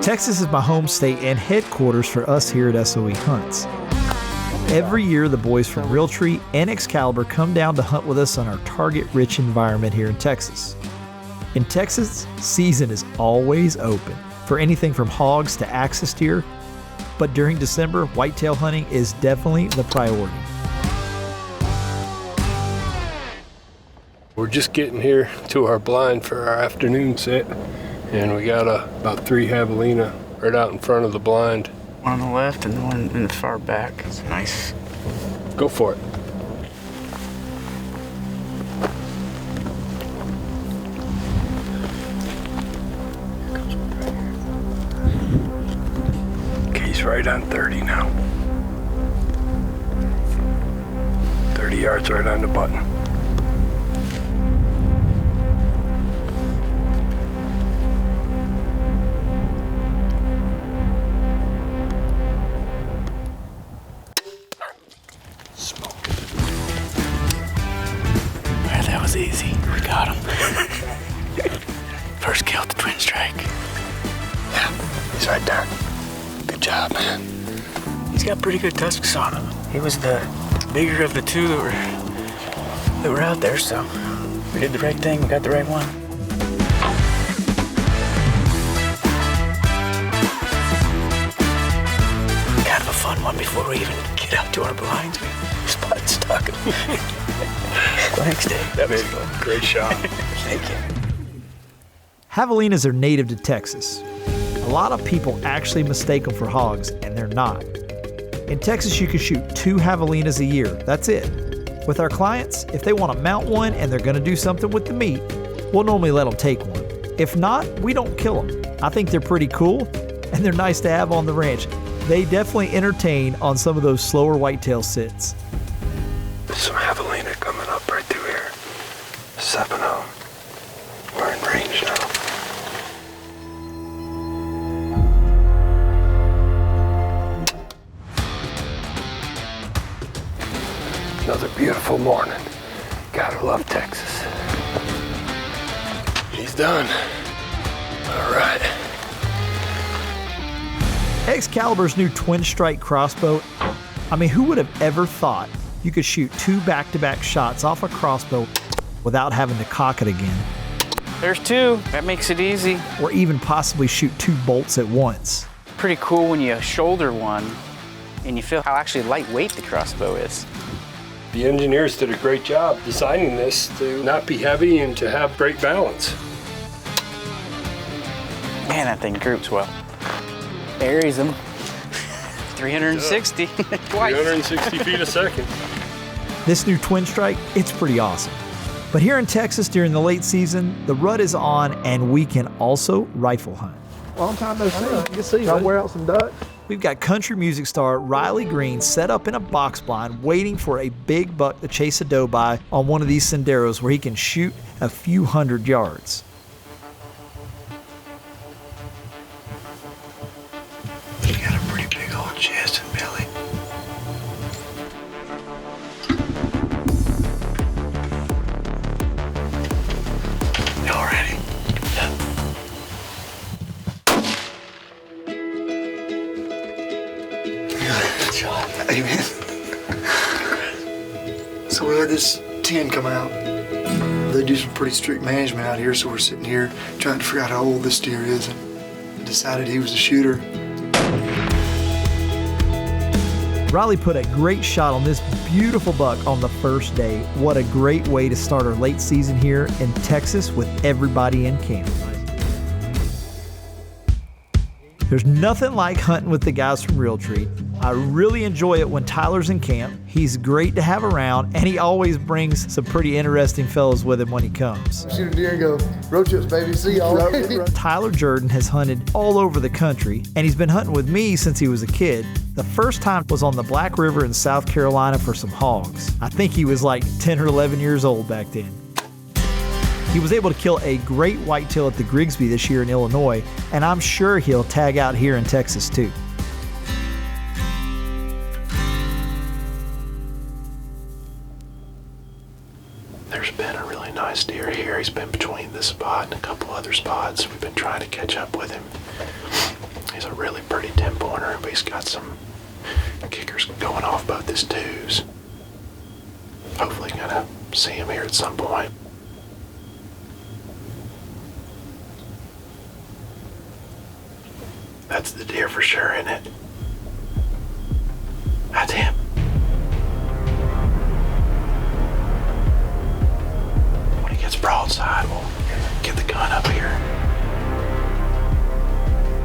Texas is my home state and headquarters for us here at SOE Hunts. Every year, the boys from Realtree and Excalibur come down to hunt with us on our target-rich environment here in Texas. In Texas, season is always open for anything from hogs to axis deer, but during December, whitetail hunting is definitely the priority. We're just getting here to our blind for our afternoon set, and we got about 3 Javelina right out in front of the blind. One on the left and one in the far back. It's nice. Go for it. Okay, he's right on 30 now. 30 yards right on the button. That was easy. We got him. First kill at the twin strike. Yeah, he's right there. Good job, man. He's got pretty good tusks on him. He was the bigger of the two that were out there, so we did the right thing. We got the right one. Kind of a fun one before we even get out to our blinds. We spot stuck him. Thanks, Dave. That was a great shot. Thank you. Javelinas are native to Texas. A lot of people actually mistake them for hogs, and they're not. In Texas, you can shoot 2 Javelinas a year. That's it. With our clients, if they want to mount one and they're going to do something with the meat, we'll normally let them take one. If not, we don't kill them. I think they're pretty cool, and they're nice to have on the ranch. They definitely entertain on some of those slower whitetail sits. Some Javelina coming up right through here. 7-0. We're in range now. Another beautiful morning. Gotta love Texas. He's done. All right. Excalibur's new twin strike crossbow. I mean, who would have ever thought you could shoot 2 back-to-back shots off a crossbow without having to cock it again? There's 2. That makes it easy. Or even possibly shoot 2 bolts at once. Pretty cool when you shoulder one and you feel how actually lightweight the crossbow is. The engineers did a great job designing this to not be heavy and to have great balance. Man, that thing groups well. Aries them. 360. Twice. 360 feet a second. This new twin strike, it's pretty awesome. But here in Texas during the late season, the rut is on and we can also rifle hunt. Long time no see. Good to see you. Try to wear out some ducks. We've got country music star Riley Green set up in a box blind waiting for a big buck to chase a doe by on one of these senderos where he can shoot a few hundred yards. You got a pretty big old chest and belly. Y'all ready? Yeah. Good shot. Amen. So we had this 10 come out. They do some pretty strict management out here, so we're sitting here trying to figure out how old this deer is and decided he was a shooter. Riley put a great shot on this beautiful buck on the first day. What a great way to start our late season here in Texas with everybody in camp. There's nothing like hunting with the guys from Realtree. I really enjoy it when Tyler's in camp. He's great to have around, and he always brings some pretty interesting fellows with him when he comes. Shoot a deer and go, road trips, baby. See y'all. Tyler Jordan has hunted all over the country, and he's been hunting with me since he was a kid. The first time was on the Black River in South Carolina for some hogs. I think he was like 10 or 11 years old back then. He was able to kill a great whitetail at the Grigsby this year in Illinois, and I'm sure he'll tag out here in Texas too. There's been a really nice deer here. He's been between this spot and a couple other spots. We've been trying to catch up with him. He's a really pretty 10-pointer, but he's got some kickers going off both his twos. Hopefully gonna see him here at some point. That's the deer for sure, isn't it? That's him. When he gets broadside, we'll get the gun up here.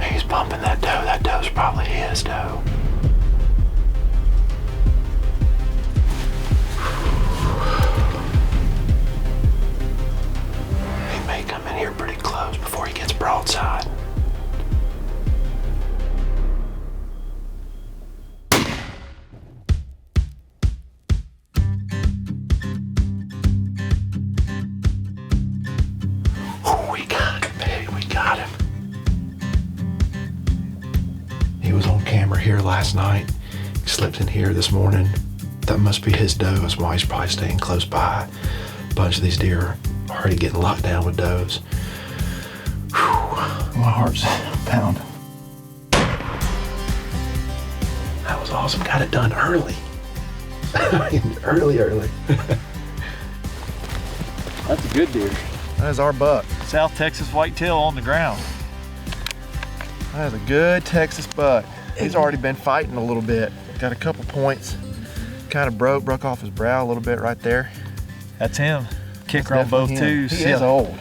He's bumping that doe. That doe's probably his doe. He may come in here pretty close before he gets broadside. Oh, we got him, baby. We got him. He was on camera here last night. He slipped in here this morning. That must be his doe. That's why he's probably staying close by. A bunch of these deer are already getting locked down with does. Whew, my heart's pounding. That was awesome. Got it done early. early. That's a good deer. That is our buck. South Texas whitetail on the ground. That is a good Texas buck. He's already been fighting a little bit. Got a couple points. Kind of broke off his brow a little bit right there. That's him. Kicker on both twos. He is old.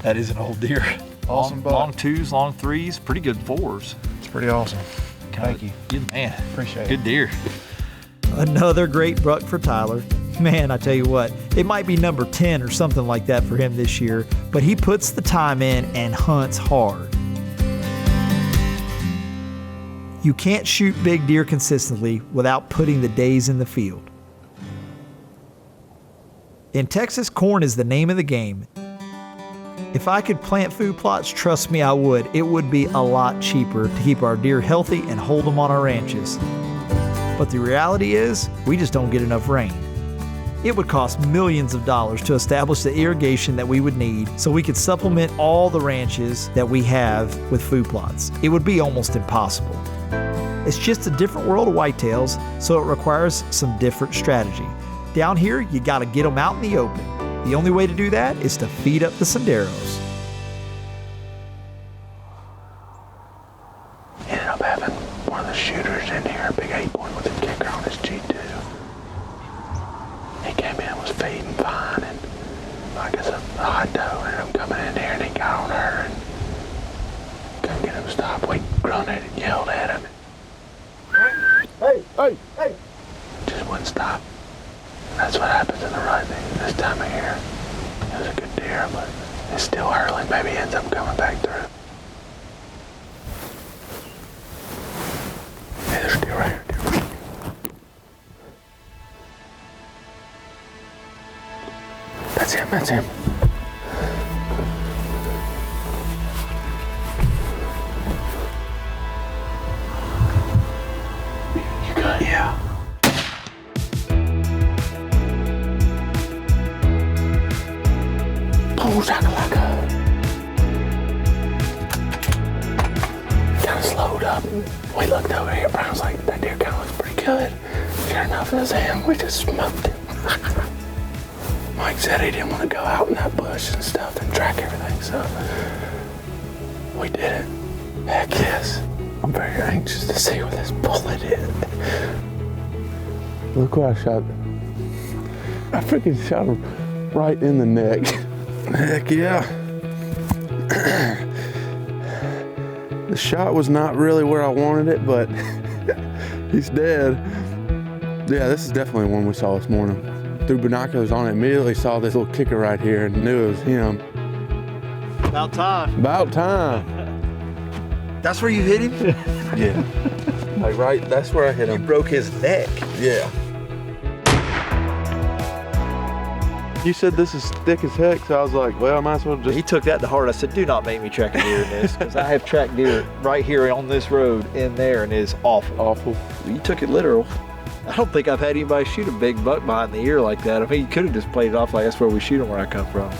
That is an old deer. Awesome buck. Long twos, long threes, pretty good fours. It's pretty awesome. Thank you. Good man. Appreciate it. Good deer. Another great buck for Tyler. Man, I tell you what, it might be number 10 or something like that for him this year, but he puts the time in and hunts hard. You can't shoot big deer consistently without putting the days in the field. In Texas, corn is the name of the game. If I could plant food plots, trust me, I would. It would be a lot cheaper to keep our deer healthy and hold them on our ranches. But the reality is, we just don't get enough rain. It would cost millions of dollars to establish the irrigation that we would need so we could supplement all the ranches that we have with food plots. It would be almost impossible. It's just a different world of whitetails, so it requires some different strategy. Down here, you gotta get them out in the open. The only way to do that is to feed up the senderos. Ended up having one of the shooters in here, a big 8-point with a kicker on his G2. He came in, was feeding fine, and I guess a hot doe ended up coming in here and he got on her and couldn't get him to stop. We grunted and yelled at him. Hey! Just wouldn't stop. That's what happens in the rutting this time of year. It was a good deer, but it's still early. Maybe he ends up coming back through. Hey, there's a deer right here. That's him. You good? Yeah. Boom, shakalaka. Kind of slowed up. We looked over here, Brown's like, that deer kind of looks pretty good. Sure enough, it was him. We just smoked him. Mike said he didn't want to go out in that bush and stuff and track everything, so we did it. Heck yes. I'm very anxious to see what this bullet is. Look what I shot. I freaking shot him right in the neck. Heck yeah. The shot was not really where I wanted it, but he's dead. Yeah, this is definitely one we saw this morning. Threw binoculars on it, immediately saw this little kicker right here and knew it was him. About time. About time. That's where you hit him? Yeah. Like right, that's where I hit You him. broke his neck. Yeah. You said this is thick as heck, so I was like, well, I might as well just... He took that to heart. I said, do not make me track a deer in this, because I have tracked deer right here on this road in there, and it is awful. Awful. You took it literal. I don't think I've had anybody shoot a big buck behind the ear like that. I mean, you could have just played it off like that's where we shoot them where I come from.